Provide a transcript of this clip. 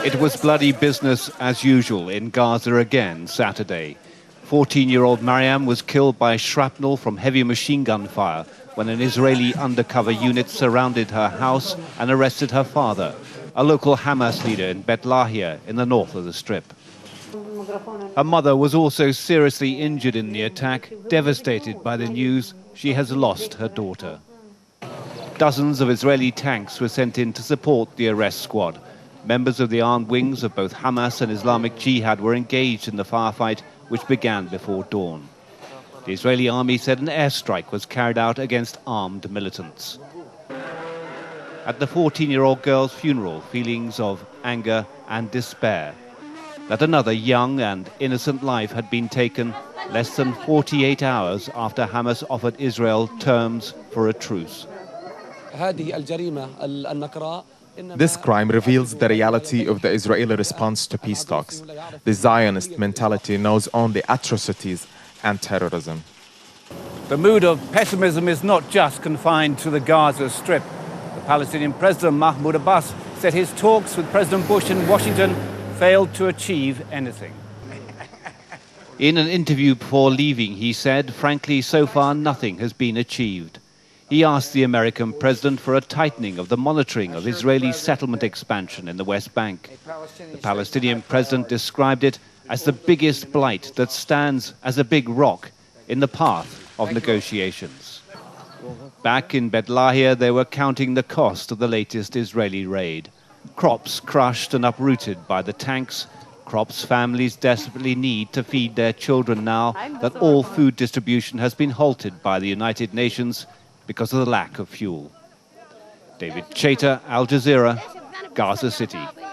It was bloody business as usual in Gaza again Saturday. 14-year-old Mariam was killed by shrapnel from heavy machine gun fire when an Israeli undercover unit surrounded her house and arrested her father, a local Hamas leader in Beit Lahiya in the north of the Strip. Her mother was also seriously injured in the attack, devastated by the news she has lost her daughter. Dozens of Israeli tanks were sent in to support the arrest squad. Members of the armed wings of both Hamas and Islamic Jihad were engaged in the firefight, which began before dawn. The Israeli army said an airstrike was carried out against armed militants. At the 14-year-old girl's funeral, feelings of anger and despair. That another young and innocent life had been taken less than 48 hours after Hamas offered Israel terms for a truce. This crime reveals the reality of the Israeli response to peace talks. The Zionist mentality knows only atrocities and terrorism. The mood of pessimism is not just confined to the Gaza Strip. The Palestinian President Mahmoud Abbas said his talks with President Bush in Washington failed to achieve anything. In an interview before leaving, he said, frankly, so far nothing has been achieved. He asked the American president for a tightening of the monitoring of Israeli settlement expansion in the West Bank. The Palestinian president described it as the biggest blight that stands as a big rock in the path of negotiations. Back in Beit Lahiya, they were counting the cost of the latest Israeli raid. Crops crushed and uprooted by the tanks, crops families desperately need to feed their children now that all food distribution has been halted by the United Nations because of the lack of fuel. David Chater, Al Jazeera, Gaza City.